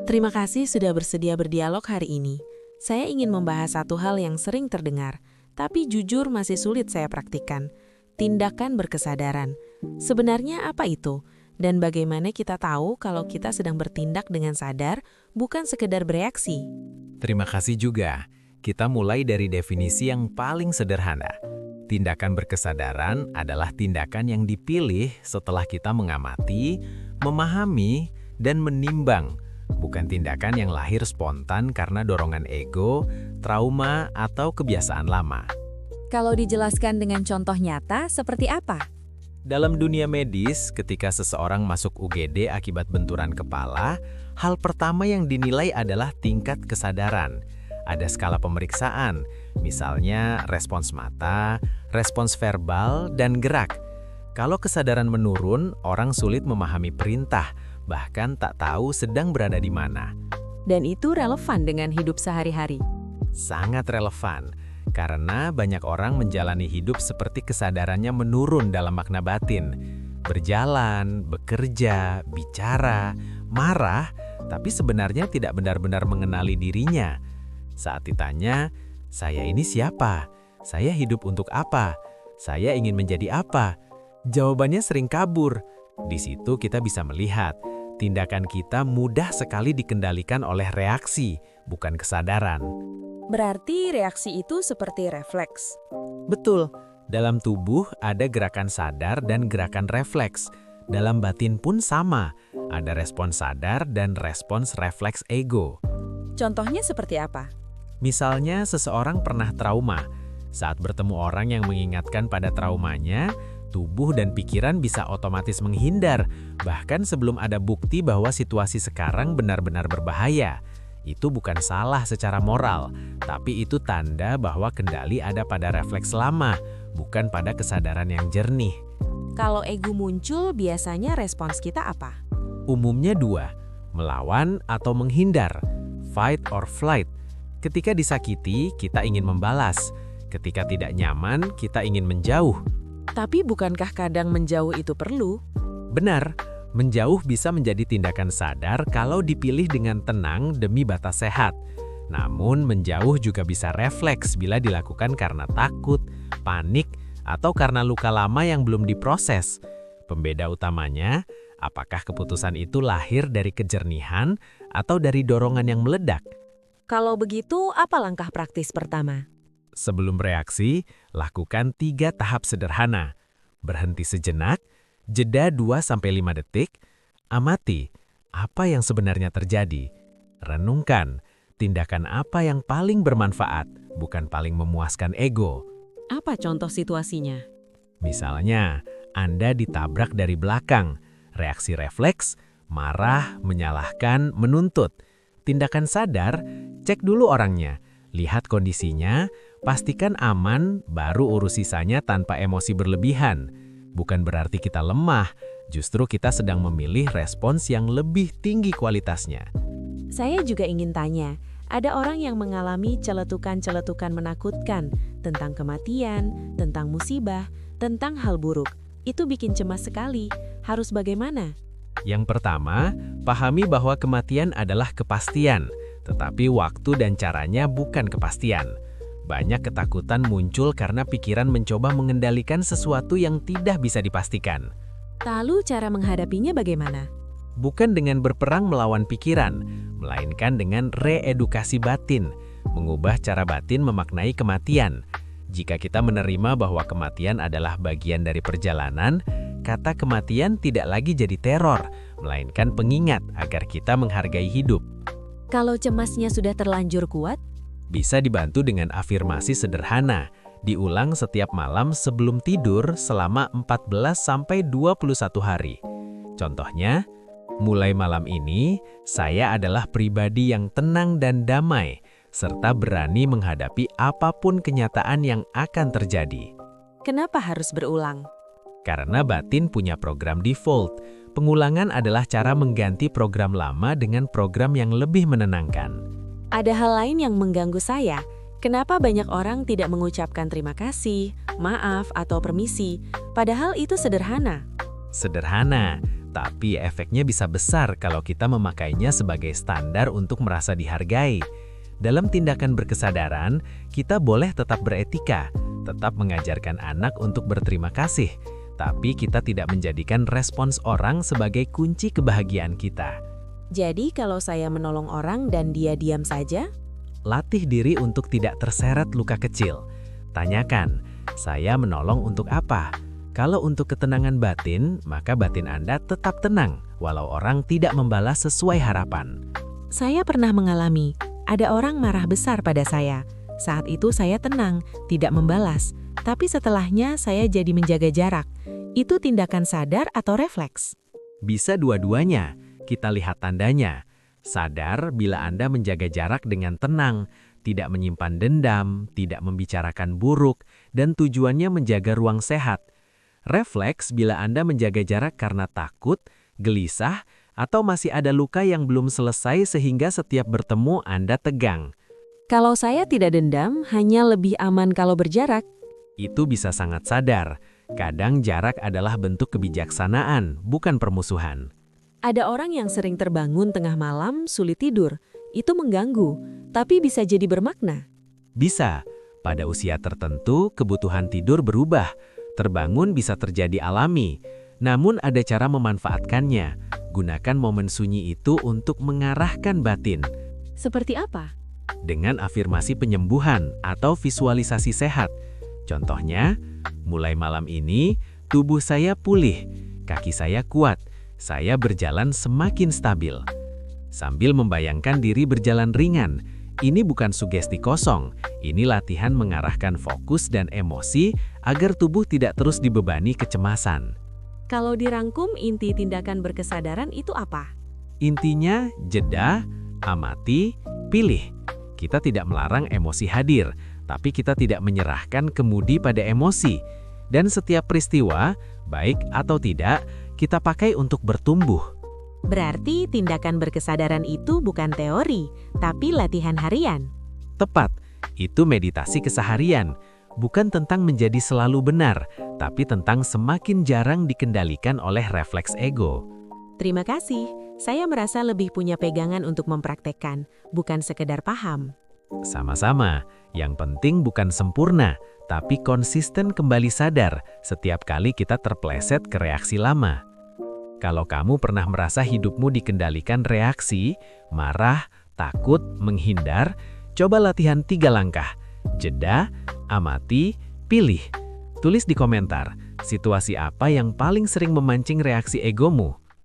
Terima kasih sudah bersedia berdialog hari ini. Saya ingin membahas satu hal yang sering terdengar, tapi jujur masih sulit saya praktikkan. Tindakan berkesadaran. Sebenarnya apa itu? Dan bagaimana kita tahu kalau kita sedang bertindak dengan sadar, bukan sekedar bereaksi? Terima kasih juga. Kita mulai dari definisi yang paling sederhana. Tindakan berkesadaran adalah tindakan yang dipilih setelah kita mengamati, memahami, dan menimbang. Bukan tindakan yang lahir spontan karena dorongan ego, trauma, atau kebiasaan lama. Kalau dijelaskan dengan contoh nyata, seperti apa? Dalam dunia medis, ketika seseorang masuk UGD akibat benturan kepala, hal pertama yang dinilai adalah tingkat kesadaran. Ada skala pemeriksaan, misalnya respons mata, respons verbal, dan gerak. Kalau kesadaran menurun, orang sulit memahami perintah, bahkan tak tahu sedang berada di mana. Dan itu relevan dengan hidup sehari-hari. Sangat relevan, karena banyak orang menjalani hidup seperti kesadarannya menurun dalam makna batin. Berjalan, bekerja, bicara, marah, tapi sebenarnya tidak benar-benar mengenali dirinya. Saat ditanya, "Saya ini siapa? Saya hidup untuk apa? Saya ingin menjadi apa?" Jawabannya sering kabur. Di situ kita bisa melihat, tindakan kita mudah sekali dikendalikan oleh reaksi, bukan kesadaran. Berarti reaksi itu seperti refleks. Betul, dalam tubuh ada gerakan sadar dan gerakan refleks. Dalam batin pun sama, ada respons sadar dan respons refleks ego. Contohnya seperti apa? Misalnya seseorang pernah trauma. Saat bertemu orang yang mengingatkan pada traumanya, tubuh dan pikiran bisa otomatis menghindar, bahkan sebelum ada bukti bahwa situasi sekarang benar-benar berbahaya. Itu bukan salah secara moral, tapi itu tanda bahwa kendali ada pada refleks lama, bukan pada kesadaran yang jernih. Kalau ego muncul, biasanya respons kita apa? Umumnya dua, melawan atau menghindar, fight or flight. Ketika disakiti, kita ingin membalas. Ketika tidak nyaman, kita ingin menjauh. Tapi bukankah kadang menjauh itu perlu? Benar, menjauh bisa menjadi tindakan sadar kalau dipilih dengan tenang demi batas sehat. Namun menjauh juga bisa refleks bila dilakukan karena takut, panik, atau karena luka lama yang belum diproses. Pembeda utamanya, apakah keputusan itu lahir dari kejernihan atau dari dorongan yang meledak? Kalau begitu, apa langkah praktis pertama? Sebelum reaksi, lakukan 3 tahap sederhana. Berhenti sejenak, jeda 2-5 detik, amati apa yang sebenarnya terjadi. Renungkan, tindakan apa yang paling bermanfaat, bukan paling memuaskan ego. Apa contoh situasinya? Misalnya, Anda ditabrak dari belakang, reaksi refleks, marah, menyalahkan, menuntut. Tindakan sadar, cek dulu orangnya, lihat kondisinya, pastikan aman, baru urus sisanya tanpa emosi berlebihan. Bukan berarti kita lemah, justru kita sedang memilih respons yang lebih tinggi kualitasnya. Saya juga ingin tanya, ada orang yang mengalami celetukan-celetukan menakutkan tentang kematian, tentang musibah, tentang hal buruk. Itu bikin cemas sekali. Harus bagaimana? Yang pertama, pahami bahwa kematian adalah kepastian, tetapi waktu dan caranya bukan kepastian. Banyak ketakutan muncul karena pikiran mencoba mengendalikan sesuatu yang tidak bisa dipastikan. Lalu cara menghadapinya bagaimana? Bukan dengan berperang melawan pikiran, melainkan dengan reedukasi batin, mengubah cara batin memaknai kematian. Jika kita menerima bahwa kematian adalah bagian dari perjalanan, kata kematian tidak lagi jadi teror, melainkan pengingat agar kita menghargai hidup. Kalau cemasnya sudah terlanjur kuat, bisa dibantu dengan afirmasi sederhana, diulang setiap malam sebelum tidur selama 14-21 hari. Contohnya, mulai malam ini, saya adalah pribadi yang tenang dan damai, serta berani menghadapi apapun kenyataan yang akan terjadi. Kenapa harus berulang? Karena batin punya program default. Pengulangan adalah cara mengganti program lama dengan program yang lebih menenangkan. Ada hal lain yang mengganggu saya. Kenapa banyak orang tidak mengucapkan terima kasih, maaf, atau permisi, padahal itu sederhana? Sederhana, tapi efeknya bisa besar kalau kita memakainya sebagai standar untuk merasa dihargai. Dalam tindakan berkesadaran, kita boleh tetap beretika, tetap mengajarkan anak untuk berterima kasih, tapi kita tidak menjadikan respons orang sebagai kunci kebahagiaan kita. Jadi kalau saya menolong orang dan dia diam saja, Latih diri untuk tidak terseret luka kecil. Tanyakan, saya menolong untuk apa? Kalau untuk ketenangan batin, maka batin Anda tetap tenang, walau orang tidak membalas sesuai harapan. saya pernah mengalami, ada orang marah besar pada saya. Saat itu saya tenang, tidak membalas. Tapi setelahnya saya jadi menjaga jarak. Itu tindakan sadar atau refleks? Bisa dua-duanya, kita lihat tandanya. Sadar bila Anda menjaga jarak dengan tenang, tidak menyimpan dendam, tidak membicarakan buruk, dan tujuannya menjaga ruang sehat. Refleks bila Anda menjaga jarak karena takut, gelisah, atau masih ada luka yang belum selesai sehingga setiap bertemu Anda tegang. Kalau saya tidak dendam, hanya lebih aman kalau berjarak. Itu bisa sangat sadar. Kadang jarak adalah bentuk kebijaksanaan, bukan permusuhan. Ada orang yang sering terbangun tengah malam, sulit tidur. Itu mengganggu, tapi bisa jadi bermakna. Bisa. Pada usia tertentu, kebutuhan tidur berubah. Terbangun bisa terjadi alami. Namun ada cara memanfaatkannya. Gunakan momen sunyi itu untuk mengarahkan batin. Seperti apa? Dengan afirmasi penyembuhan atau visualisasi sehat. Contohnya, mulai malam ini, tubuh saya pulih, kaki saya kuat, saya berjalan semakin stabil. Sambil membayangkan diri berjalan ringan, ini bukan sugesti kosong, ini latihan mengarahkan fokus dan emosi agar tubuh tidak terus dibebani kecemasan. Kalau dirangkum, inti tindakan berkesadaran itu apa? Intinya, jeda, amati, pilih. Kita tidak melarang emosi hadir, tapi kita tidak menyerahkan kemudi pada emosi. Dan setiap peristiwa, baik atau tidak, kita pakai untuk bertumbuh. Berarti tindakan berkesadaran itu bukan teori, tapi latihan harian. Tepat, itu meditasi keseharian. Bukan tentang menjadi selalu benar, tapi tentang semakin jarang dikendalikan oleh refleks ego. Terima kasih, saya merasa lebih punya pegangan untuk mempraktekkan, bukan sekedar paham. Sama-sama, yang penting bukan sempurna, tapi konsisten kembali sadar setiap kali kita terpleset ke reaksi lama. Kalau kamu pernah merasa hidupmu dikendalikan reaksi, marah, takut, menghindar, coba latihan 3 langkah. Jeda, amati, pilih. Tulis di komentar, situasi apa yang paling sering memancing reaksi egomu.